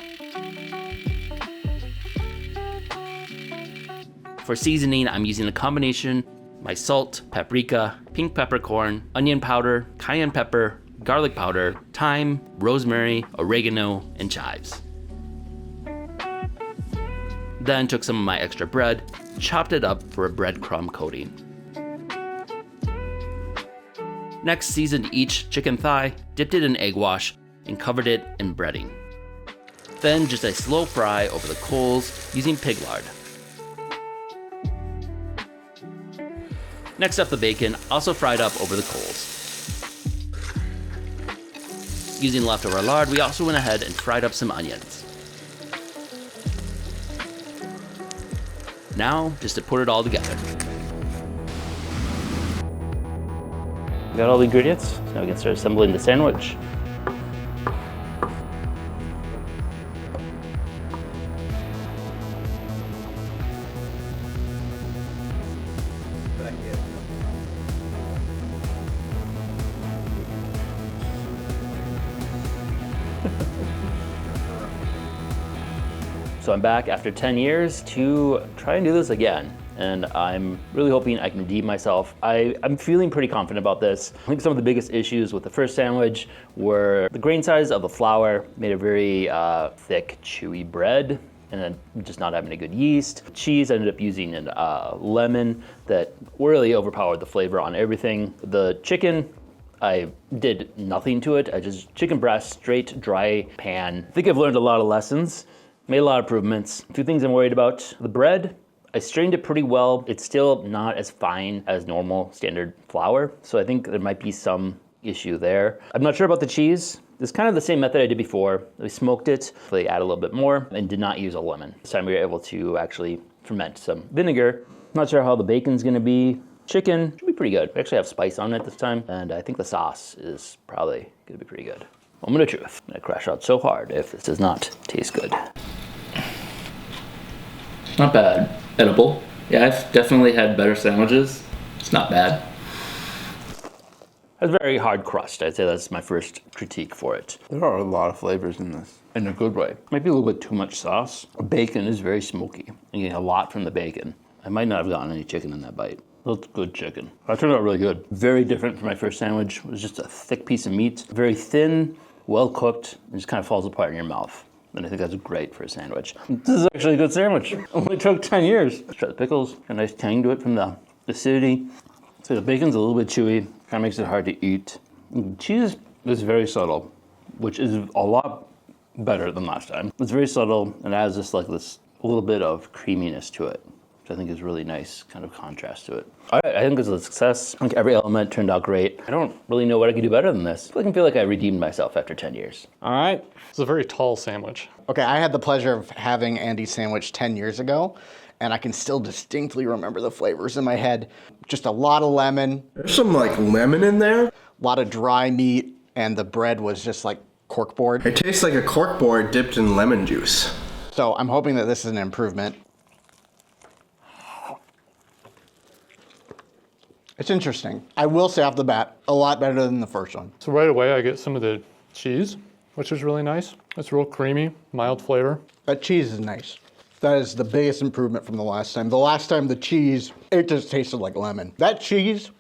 A: For seasoning, I'm using a combination of my salt, paprika, pink peppercorn, onion powder, cayenne pepper, garlic powder, thyme, rosemary, oregano, and chives. Then took some of my extra bread, chopped it up for a breadcrumb coating. Next, seasoned each chicken thigh, dipped it in egg wash, and covered it in breading. Then just a slow fry over the coals using pig lard. Next up the bacon, also fried up over the coals. Using leftover lard, we also went ahead and fried up some onions. Now, just to put it all together. Got all the ingredients, so now we can start assembling the sandwich.
C: So I'm back after 10 years to try and do this again. And I'm really hoping I can redeem myself. I'm feeling pretty confident about this. I think some of the biggest issues with the first sandwich were the grain size of the flour made a very thick, chewy bread, and then just not having a good yeast. Cheese, I ended up using a lemon that really overpowered the flavor on everything. The chicken, I did nothing to it. I just chicken breast, straight, dry pan. I think I've learned a lot of lessons, made a lot of improvements. Two things I'm worried about. The bread, I strained it pretty well. It's still not as fine as normal standard flour, so I think there might be some issue there. I'm not sure about the cheese. It's kind of the same method I did before. We smoked it, they add a little bit more, and did not use a lemon. This time we were able to actually ferment some vinegar. Not sure how the bacon's gonna be. Chicken should be pretty good. We actually have spice on it this time, and I think the sauce is probably gonna be pretty good. Moment of truth. I'm gonna crash out so hard if this does not taste good.
B: Not bad. Edible. Yeah, I've definitely had better sandwiches. It's not bad.
C: It's very hard crust. I'd say that's my first critique for it. There are a lot of flavors in this, in a good way. Might be a little bit too much sauce. Bacon is very smoky. I'm getting a lot from the bacon. I might not have gotten any chicken in that bite. That's good chicken. That turned out really good. Very different from my first sandwich. It was just a thick piece of meat. Very thin, well cooked, and just kind of falls apart in your mouth. And I think that's great for a sandwich. This is actually a good sandwich. Only took 10 years. Let's try the pickles. Got a nice tang to it from the acidity. So the bacon's a little bit chewy. Kind of makes it hard to eat. Cheese is very subtle, which is a lot better than last time. It's very subtle and adds just like this little bit of creaminess to it, which I think is really nice kind of contrast to it. I think it's a success. I think every element turned out great. I don't really know what I could do better than this. I can feel like I redeemed myself after 10 years.
H: All right. It's a very tall sandwich.
I: Okay, I had the pleasure of having Andy's sandwich 10 years ago, and I can still distinctly remember the flavors in my head. Just a lot of lemon.
J: There's some like lemon in there.
I: A lot of dry meat, and the bread was just like corkboard.
J: It tastes like a corkboard dipped in lemon juice.
I: So I'm hoping that this is an improvement. It's interesting. I will say off the bat, a lot better than the first one.
H: So right away I get some of the cheese, which is really nice. It's real creamy, mild flavor.
I: That cheese is nice. That is the biggest improvement from the last time. The last time the cheese, it just tasted like lemon. That cheese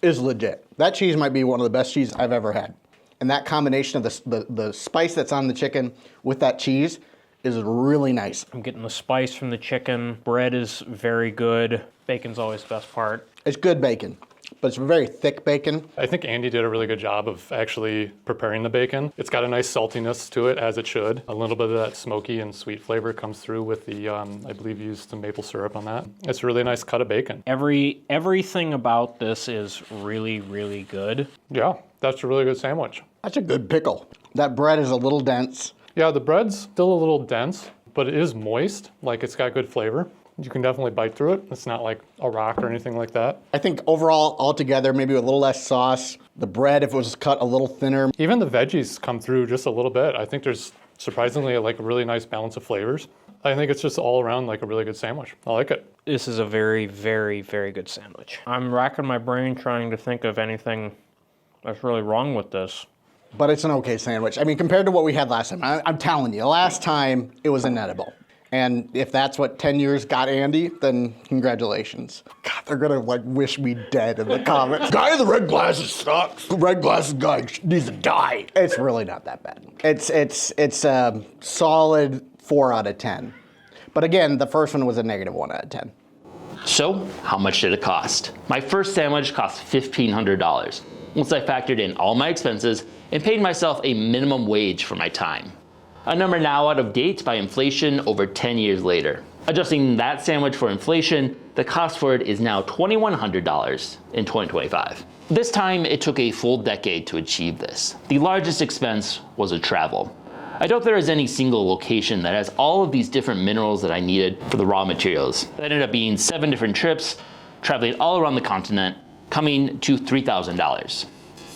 I: is legit. That cheese might be one of the best cheese I've ever had. And that combination of the spice that's on the chicken with that cheese is really nice.
K: I'm getting the spice from the chicken. Bread is very good. Bacon's always the best part.
I: It's good bacon, but it's very thick bacon.
H: I think Andy did a really good job of actually preparing the bacon. It's got a nice saltiness to it, as it should. A little bit of that smoky and sweet flavor comes through with the, I believe you used some maple syrup on that. It's a really nice cut of bacon.
K: Everything about this is really, really good.
H: Yeah, that's a really good sandwich.
I: That's a good pickle. That bread is a little dense.
H: Yeah, the bread's still a little dense, but it is moist. Like, it's got good flavor. You can definitely bite through it. It's not like a rock or anything like that.
I: I think overall, altogether, maybe a little less sauce. The bread, if it was cut a little thinner.
H: Even the veggies come through just a little bit. I think there's surprisingly like a really nice balance of flavors. I think it's just all around like a really good sandwich. I like it.
K: This is a very, very, very good sandwich. I'm racking my brain trying to think of anything that's really wrong with this.
I: But it's an okay sandwich. I mean, compared to what we had last time, I'm telling you, last time it was inedible. And if that's what 10 years got Andy, then congratulations. God, they're gonna like wish me dead in the comments. Guy in the red glasses sucks. The red glasses guy needs to die. It's really not that bad. It's a solid 4 out of 10. But again, the first one was a -1 out of 10.
A: So, how much did it cost? My first sandwich cost $1,500. Once I factored in all my expenses and paid myself a minimum wage for my time. A number now out of date by inflation over 10 years later. Adjusting that sandwich for inflation, the cost for it is now $2,100 in 2025. This time, it took a full decade to achieve this. The largest expense was the travel. I doubt there is any single location that has all of these different minerals that I needed for the raw materials. That ended up being 7 different trips, traveling all around the continent, coming to $3,000.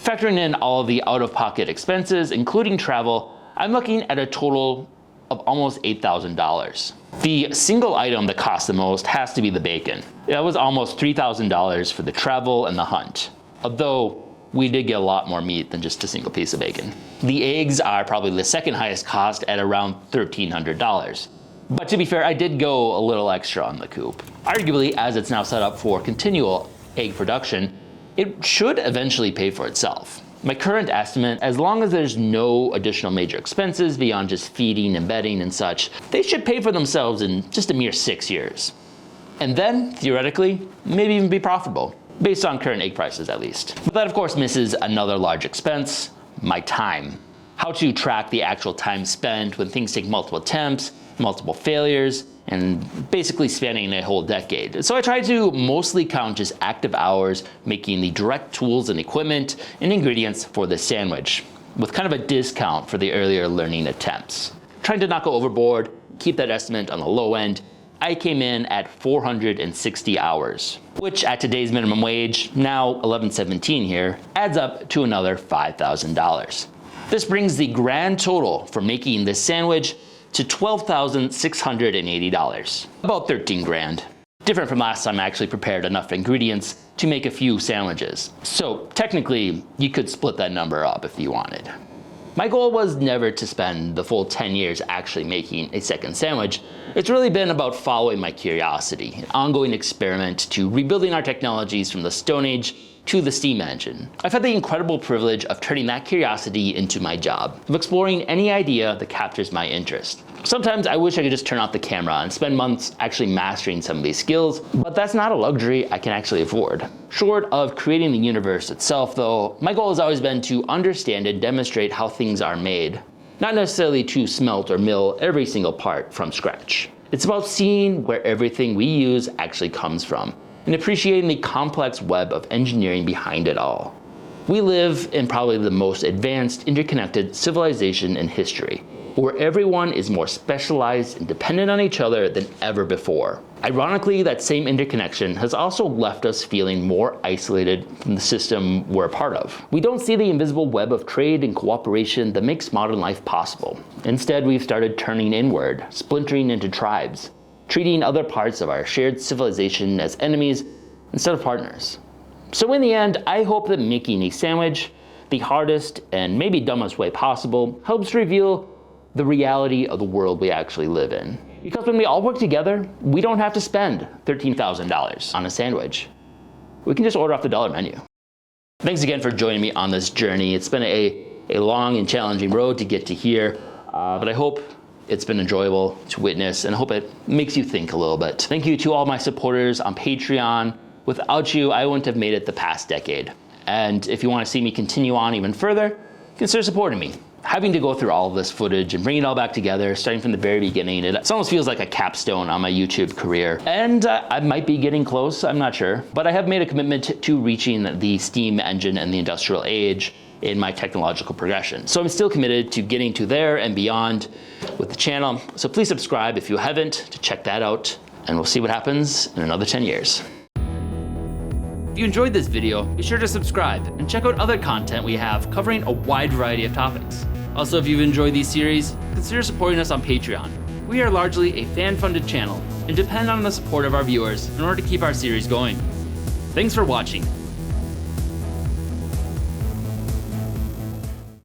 A: Factoring in all of the out-of-pocket expenses, including travel, I'm looking at a total of almost $8,000. The single item that cost the most has to be the bacon. That was almost $3,000 for the travel and the hunt, although we did get a lot more meat than just a single piece of bacon. The eggs are probably the second highest cost at around $1,300. But to be fair, I did go a little extra on the coop. Arguably, as it's now set up for continual egg production, it should eventually pay for itself. My current estimate, as long as there's no additional major expenses beyond just feeding and bedding and such, they should pay for themselves in just a mere 6 years. And then, theoretically, maybe even be profitable, based on current egg prices at least. But that of course misses another large expense, my time. How to track the actual time spent when things take multiple attempts, multiple failures, and basically spanning a whole decade. So I try to mostly count just active hours making the direct tools and equipment and ingredients for this sandwich, with kind of a discount for the earlier learning attempts. Trying to not go overboard, keep that estimate on the low end, I came in at 460 hours, which at today's minimum wage, now $11.17 here, adds up to another $5,000. This brings the grand total for making this sandwich to $12,680, about 13 grand. Different from last time I actually prepared enough ingredients to make a few sandwiches. So technically, you could split that number up if you wanted. My goal was never to spend the full 10 years actually making a second sandwich. It's really been about following my curiosity, an ongoing experiment to rebuilding our technologies from the Stone Age to the steam engine. I've had the incredible privilege of turning that curiosity into my job, of exploring any idea that captures my interest. Sometimes I wish I could just turn off the camera and spend months actually mastering some of these skills, but that's not a luxury I can actually afford. Short of creating the universe itself though, my goal has always been to understand and demonstrate how things are made, not necessarily to smelt or mill every single part from scratch. It's about seeing where everything we use actually comes from, and appreciating the complex web of engineering behind it all. We live in probably the most advanced, interconnected civilization in history, where everyone is more specialized and dependent on each other than ever before. Ironically, that same interconnection has also left us feeling more isolated from the system we're a part of. We don't see the invisible web of trade and cooperation that makes modern life possible. Instead, we've started turning inward, splintering into tribes, treating other parts of our shared civilization as enemies instead of partners. So in the end, I hope that making a sandwich, the hardest and maybe dumbest way possible, helps reveal the reality of the world we actually live in. Because when we all work together, we don't have to spend $13,000 on a sandwich. We can just order off the dollar menu. Thanks again for joining me on this journey. It's been a long and challenging road to get to here, but I hope it's been enjoyable to witness, and I hope it makes you think a little bit. Thank you to all my supporters on Patreon. Without you, I wouldn't have made it the past decade. And if you want to see me continue on even further, consider supporting me. Having to go through all of this footage and bring it all back together, starting from the very beginning, it almost feels like a capstone on my YouTube career. And I might be getting close, I'm not sure. But I have made a commitment to reaching the steam engine and the industrial age in my technological progression. So I'm still committed to getting to there and beyond with the channel. So please subscribe if you haven't to check that out, and we'll see what happens in another 10 years. If you enjoyed this video, be sure to subscribe and check out other content we have covering a wide variety of topics. Also, if you've enjoyed these series, consider supporting us on Patreon. We are largely a fan-funded channel and depend on the support of our viewers in order to keep our series going. Thanks for watching.